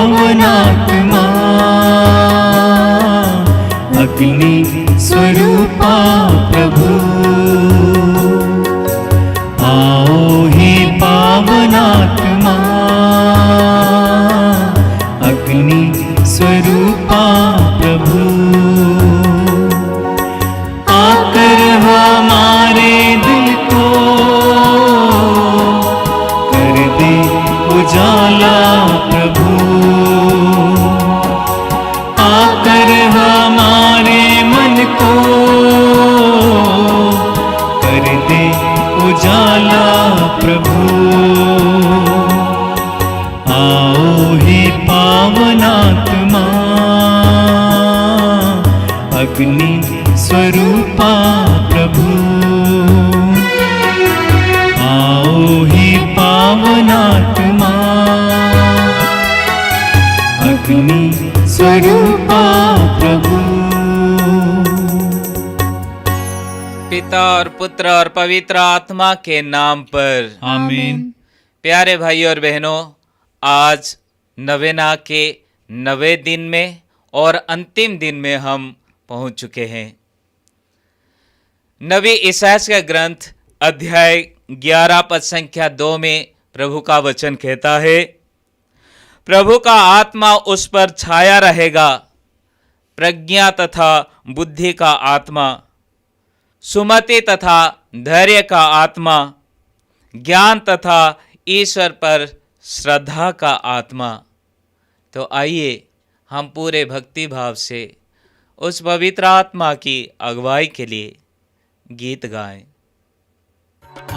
पावनात्मा, अग्नि स्वरूपा प्रभु, आओ हे पावनात्मा, अग्नि स्वरूपा प्रभु, आकर हमारे दिल को कर दे उजाला प्रभु, आकर हमारे मन को कर दे उजाला प्रभु, आओ हे पावनात्मा, अग्नि स्वरूपा प्रभु, आओ हे पावनात्मा, अग्नि स्वरूपा प्रभु। पिता और पुत्र और पवित्र आत्मा के नाम पर आमीन। प्यारे भाई और बहनों, आज नवेना के 9वें दिन में और अंतिम दिन में हम पहुंच चुके हैं। नबी ईसाया का ग्रंथ अध्याय 11 पद संख्या 2 में प्रभु का वचन कहता है, प्रभु का आत्मा उस पर छाया रहेगा, प्रज्ञा तथा बुद्धि का आत्मा, सुमति तथा धैर्य का आत्मा, ज्ञान तथा ईश्वर पर श्रद्धा का आत्मा। तो आइए हम पूरे भक्ति भाव से उस पवित्र आत्मा की अगुवाई के लिए गीत गाएं।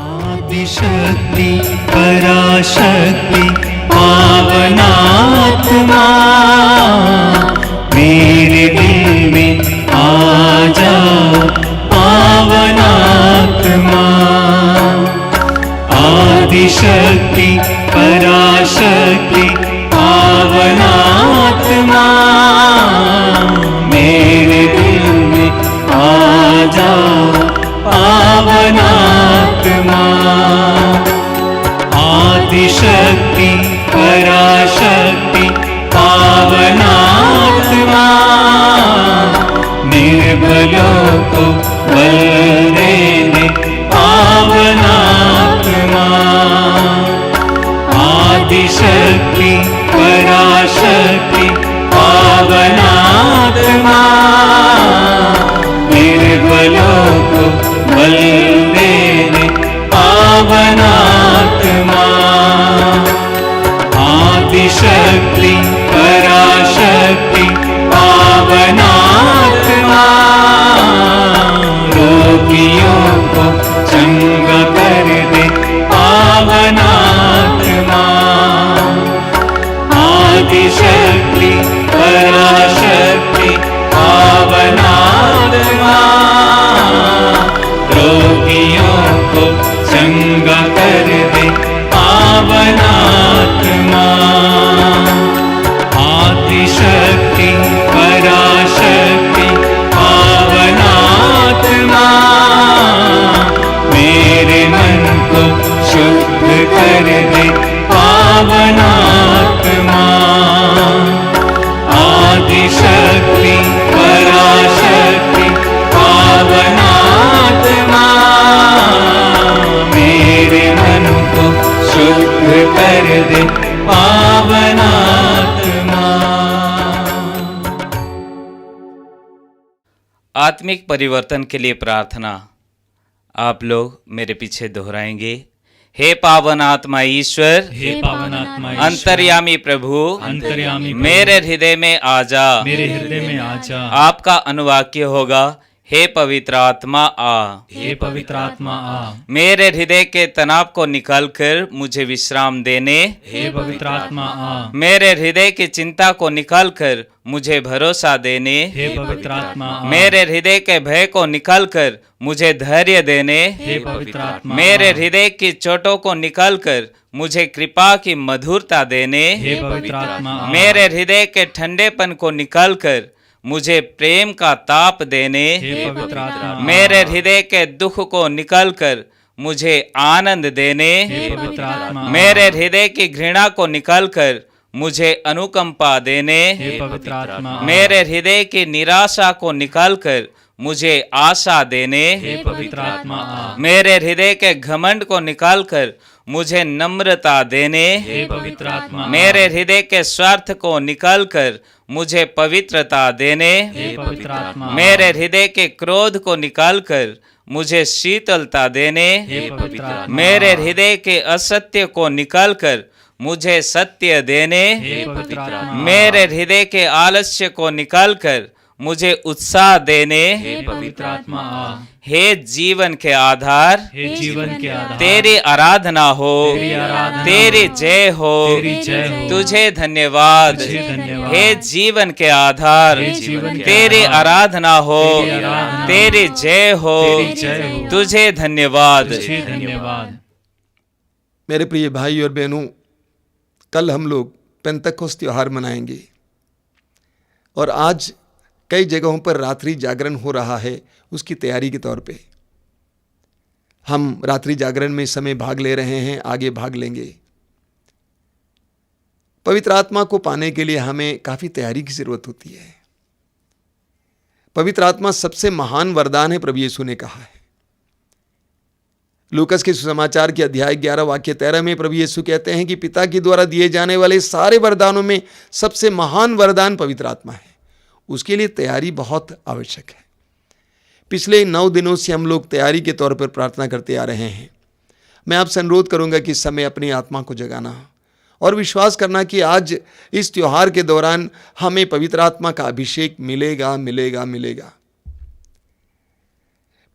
आदिशक्ति पराशक्ति पावनात्मा, मेरे दिल में आ जाओ पावनात्मा, आदिशक्ति पराशक्ति पावनात्मा, मेरे दिल में आ जाओ पावनात्मा, आदिशक्ति पराशक्ति पावनात्मा, निर्बलों को बल देने पावनात्मा, आदिशक्ति पराशक्ति पावनात्मा, निर्बलों को बल देने पावनात्मा, आदिशक्ति पराशक्ति पावनात्मा, रोगियों को चंगा कर दे पावनात्मा, आदिशक्ति पराशक्ति पावनात्मा, रोगियों को चंगा कर दे पावनात्मा, आदिशक्ति पराशक्ति पावनात्मा, मेरे मन को शुद्ध कर दे पावनात्मा, आदिशक्ति पराशक्ति पावनात्मा, मेरे मन को शुद्ध कर दे पावनात्मा। आत्मिक परिवर्तन के लिए प्रार्थना आप लोग मेरे पीछे दोहराएंगे। हे पावन आत्मा ईश्वर, हे पावन आत्मा ईश्वर, अंतर्यामी प्रभु, अंतर्यामी प्रभु, मेरे हृदय में आजा, मेरे हृदय में आजा। आपका अनुवाक्य होगा, हे पवित्र आत्मा आ, हे पवित्र आत्मा आ, मेरे हृदय के तनाव को निकालकर मुझे विश्राम देने, हे पवित्र आत्मा आ, मेरे हृदय की चिंता को निकालकर मुझे भरोसा देने, हे पवित्र आत्मा आ, मेरे हृदय के भय को निकालकर मुझे धैर्य देने, हे पवित्र आत्मा आ, मेरे हृदय की चोटों को निकालकर मुझे कृपा की मधुरता देने, हे पवित्र आत्मा आ, मेरे हृदय के ठंडेपन को निकालकर मुझे प्रेम का ताप देने, हे पवित्र आत्मा आ, मेरे हृदय के दुख को निकालकर मुझे आनंद देने, हे पवित्र आत्मा आ, मेरे हृदय की घृणा को निकालकर मुझे अनुकंपा देने, हे पवित्र आत्मा, मेरे हृदय की निराशा को निकालकर मुझे आशा देने, हे पवित्र आत्मा, मेरे हृदय के घमंड को निकालकर मुझे नम्रता देने, हे पवित्र आत्मा, मेरे हृदय के स्वार्थ को निकालकर मुझे पवित्रता देने, हे पवित्र आत्मा, मेरे हृदय के क्रोध को निकालकर मुझे शीतलता देने, हे पवित्र आत्मा, मेरे हृदय के असत्य को निकालकर मुझे सत्य देने, हे पवित्र आत्मा, मेरे हृदय के आलस्य को निकालकर मुझे उत्साह देने, हे पवित्र आत्मा, हे जीवन के आधार, हे जीवन के आधार, तेरी आराधना हो, तेरी आराधना तेरी जय हो, तेरी जय हो, तुझे धन्यवाद, तुझे धन्यवाद, हे जीवन के आधार, हे जीवन के तेरी आधार, आराधना हो, तेरी आराधना, तेरी जय हो, तेरी जय हो, तुझे धन्यवाद। तुझे धन्यवाद। मेरे प्रिय भाई और बहनों, कल हम लोग पेंतकोस्त त्योहार मनाएंगे और आज कई जगहों पर रात्रि जागरण हो रहा है। उसकी तैयारी के तौर पे हम रात्रि जागरण में इस समय भाग ले रहे हैं, आगे भाग लेंगे। पवित्र आत्मा को पाने के लिए हमें काफी तैयारी की जरूरत होती है। पवित्र आत्मा सबसे महान वरदान है, प्रभु यीशु ने कहा है। लूकस के सुसमाचार के अध्याय 11 वाक्य 13 में प्रभु यीशु कहते हैं कि पिता के द्वारा दिए जाने वाले सारे वरदानों में सबसे महान वरदान पवित्र आत्मा है। उसके लिए तैयारी बहुत आवश्यक है। पिछले 9 दिनों से हम लोग तैयारी के तौर पर प्रार्थना करते आ रहे हैं। मैं आपसे अनुरोध करूंगा कि इस समय अपनी आत्मा को जगाना और विश्वास करना कि आज इस त्योहार के दौरान हमें पवित्र आत्मा का अभिषेक मिलेगा मिलेगा मिलेगा।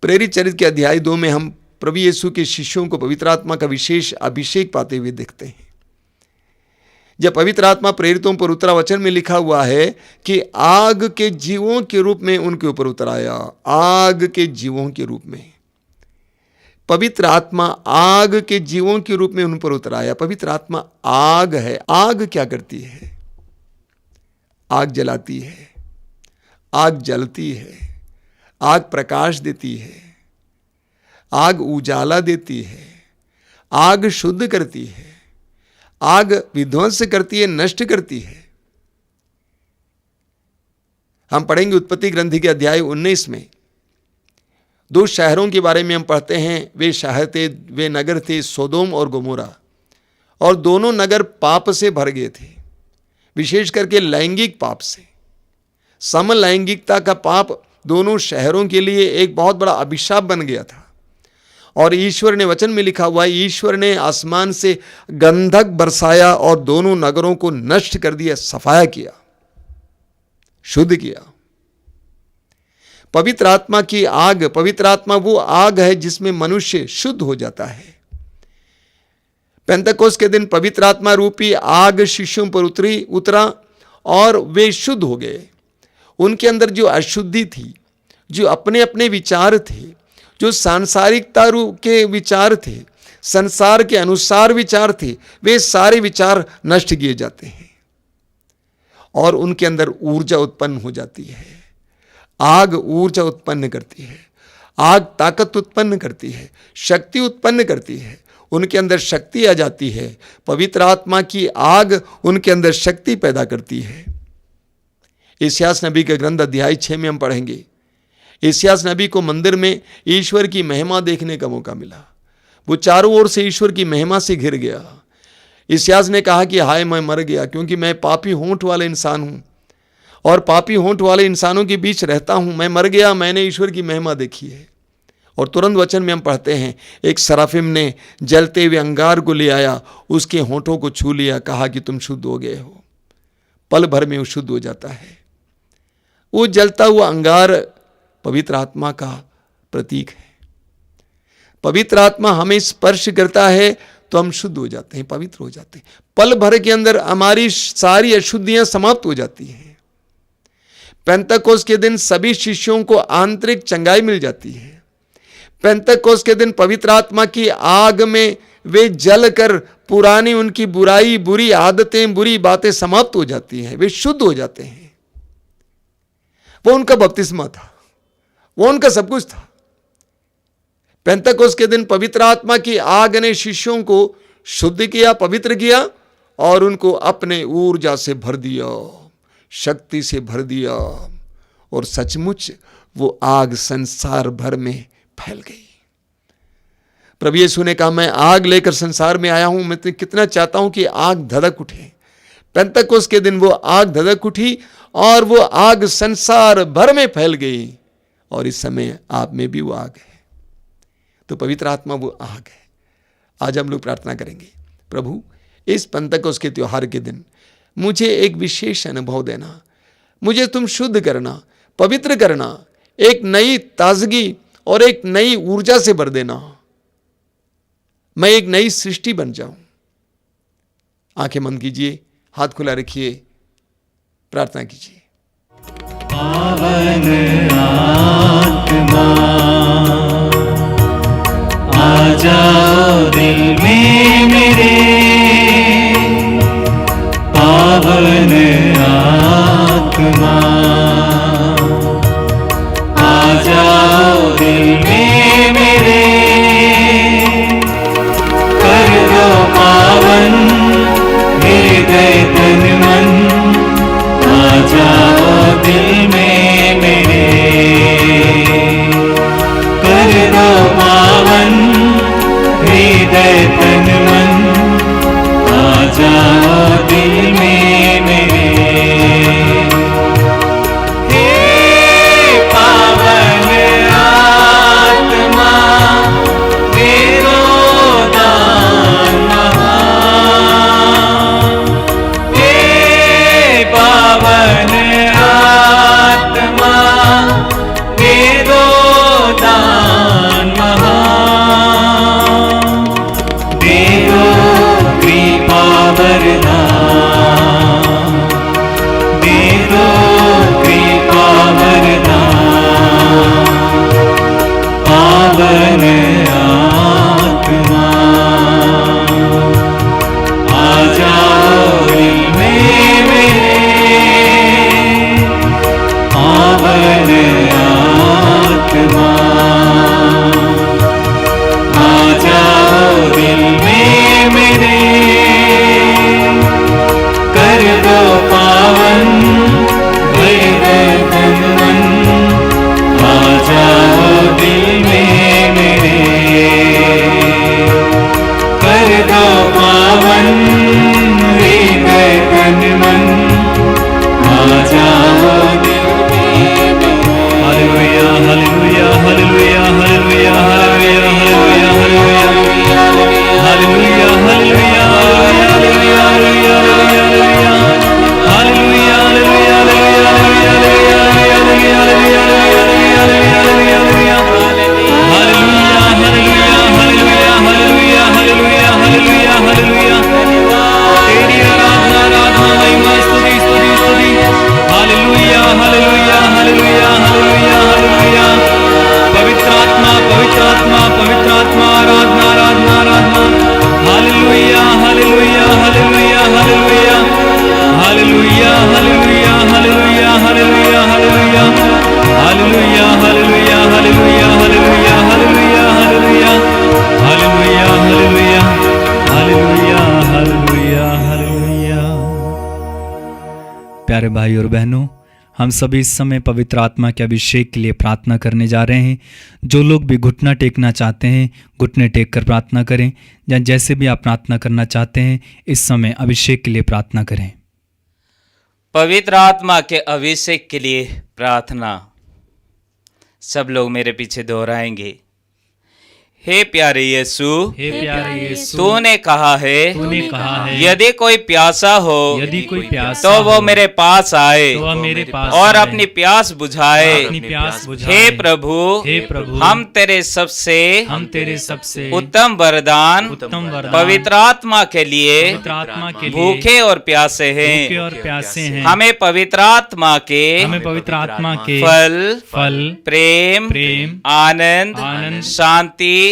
प्रेरित चरित्र के अध्याय 2 में हम प्रभु यीशु के शिष्यों को पवित्र आत्मा का विशेष अभिषेक पाते हुए देखते हैं। जब पवित्र आत्मा प्रेरितों पर उतरा, वचन में लिखा हुआ है कि आग के जीवों के रूप में उनके ऊपर उतर आया। आग के जीवों के रूप में पवित्र आत्मा आग के जीवों के रूप में उन पर उतर आया। पवित्र आत्मा आग है। आग क्या करती है? आग जलाती है, आग जलती है, आग प्रकाश देती है, आग उजाला देती है, आग शुद्ध करती है, आग विध्वंस करती है, नष्ट करती है। हम पढ़ेंगे उत्पत्ति ग्रंथ के अध्याय 19 में 2 शहरों के बारे में हम पढ़ते हैं। वे शहर थे, वे नगर थे, सोदोम और गोमोरा, और दोनों नगर पाप से भर गए थे, विशेष करके लैंगिक पाप से। समलैंगिकता का पाप दोनों शहरों के लिए एक बहुत बड़ा अभिशाप बन गया था। और ईश्वर ने, वचन में लिखा हुआ है, ईश्वर ने आसमान से गंधक बरसाया और दोनों नगरों को नष्ट कर दिया, सफाया किया, शुद्ध किया। पवित्र आत्मा की आग, पवित्र आत्मा वो आग है जिसमें मनुष्य शुद्ध हो जाता है। पेंतकोस्त के दिन पवित्र आत्मा रूपी आग शिष्यों पर उतरा और वे शुद्ध हो गए। उनके अंदर जो अशुद्धि थी, जो अपने अपने विचार थे, जो सांसारिकता के विचार थे, संसार के अनुसार विचार थे, वे सारे विचार नष्ट किए जाते हैं और उनके अंदर ऊर्जा उत्पन्न हो जाती है। आग ऊर्जा उत्पन्न करती है, आग ताकत उत्पन्न करती है, शक्ति उत्पन्न करती है। उनके अंदर शक्ति आ जाती है। पवित्र आत्मा की आग उनके अंदर शक्ति पैदा करती है। इस्यास नबी के ग्रंथ अध्याय 6 में हम पढ़ेंगे। इस्यास नबी को मंदिर में ईश्वर की महिमा देखने का मौका मिला। वो चारों ओर से ईश्वर की महिमा से घिर गया। इस्यास ने कहा कि हाय, मैं मर गया, क्योंकि मैं पापी होंठ वाले इंसान हूं और पापी होंठ वाले इंसानों के बीच रहता हूं। मैं मर गया, मैंने ईश्वर की महिमा देखी है। और तुरंत वचन में हम पढ़ते हैं, एक सराफिम ने जलते हुए अंगार को ले आया, उसके होंठों को छू लिया, कहा कि तुम शुद्ध हो गए हो। पल भर में वो शुद्ध हो जाता है। वो जलता हुआ अंगार पवित्र आत्मा का प्रतीक है। पवित्र आत्मा हमें स्पर्श करता है तो हम शुद्ध हो जाते हैं, पवित्र हो जाते हैं। पल भर के अंदर हमारी सारी अशुद्धियां समाप्त हो जाती हैं। पेंतकोस्त के दिन सभी शिष्यों को आंतरिक चंगाई मिल जाती है। पेंतकोस्त के दिन पवित्र आत्मा की आग में वे जलकर पुरानी उनकी बुराई, बुरी आदतें, बुरी बातें समाप्त हो जाती हैं। वे शुद्ध हो जाते हैं। वो उनका बपतिस्मा था, वो उनका सब कुछ था। पेंतकोस्त के दिन पवित्र आत्मा की आग ने शिष्यों को शुद्ध किया, पवित्र किया और उनको अपने ऊर्जा से भर दिया, शक्ति से भर दिया, और सचमुच वो आग संसार भर में फैल गई। प्रभु यीशु ने कहा, मैं आग लेकर संसार में आया हूं, मैं तो कितना चाहता हूं कि आग धधक उठे। पेंतकोस्त के दिन वो आग धधक उठी और वो आग संसार भर में फैल गई, और इस समय आप में भी वो आग है। तो पवित्र आत्मा वो आग है। आज हम लोग प्रार्थना करेंगे, प्रभु इस पेंतकोस्त के त्योहार के दिन मुझे एक विशेष अनुभव देना, मुझे तुम शुद्ध करना, पवित्र करना, एक नई ताजगी और एक नई ऊर्जा से भर देना, मैं एक नई सृष्टि बन जाऊं। आंखें बंद कीजिए, हाथ खुला रखिए, प्रार्थना कीजिए। पावन आत्मा आ जाओ दिल में मेरे, पावन आत्मा आ जाओ दिल में मेरे, कर दो पावन हृदय तन मन, आ जाओ दिल में मेरे, कर दो पावन हृदय तन मन, आ जाओ दिल में मेरे। हे पावन आत्मा तेरो दान महान, हे पावन आत्मा तेरो दान महान, दे दो कृपा वरदान, दे दो कृपा वरदान, पावन आत्मा आ जाओ दिल में मेरे, पावन आत्मा आ जाओ दिल में मेरे, कर दो पावन हृदय तन मन, आ जाओ दिल में मेरे, कर दो पावन हृदय तन मन, आ जाओ दिल में मेरे। Hallelujah hallelujah hallelujah hallelujah hallelujah hallelujah hallelujah hallelujah hallelujah प्यारे भाई और बहनों, हम सभी इस समय पवित्र आत्मा के अभिषेक के लिए प्रार्थना करने जा रहे हैं। जो लोग भी घुटना टेकना चाहते हैं, घुटने टेक कर प्रार्थना करें, या जैसे भी आप प्रार्थना करना चाहते हैं इस समय अभिषेक के लिए प्रार्थना करें। पवित्र आत्मा के अभिषेक के लिए प्रार्थना सब लोग मेरे पीछे दोहराएंगे। हे प्यारे यीशु, हे प्यारे यीशु, तूने कहा है यदि कोई प्यासा हो तो वो मेरे पास आए और अपनी प्यास बुझाए। हे प्रभु, हम तेरे सबसे उत्तम वरदान पवित्र आत्मा के लिए भूखे और प्यासे हैं। हमें पवित्र आत्मा के फल प्रेम, आनंद, शांति,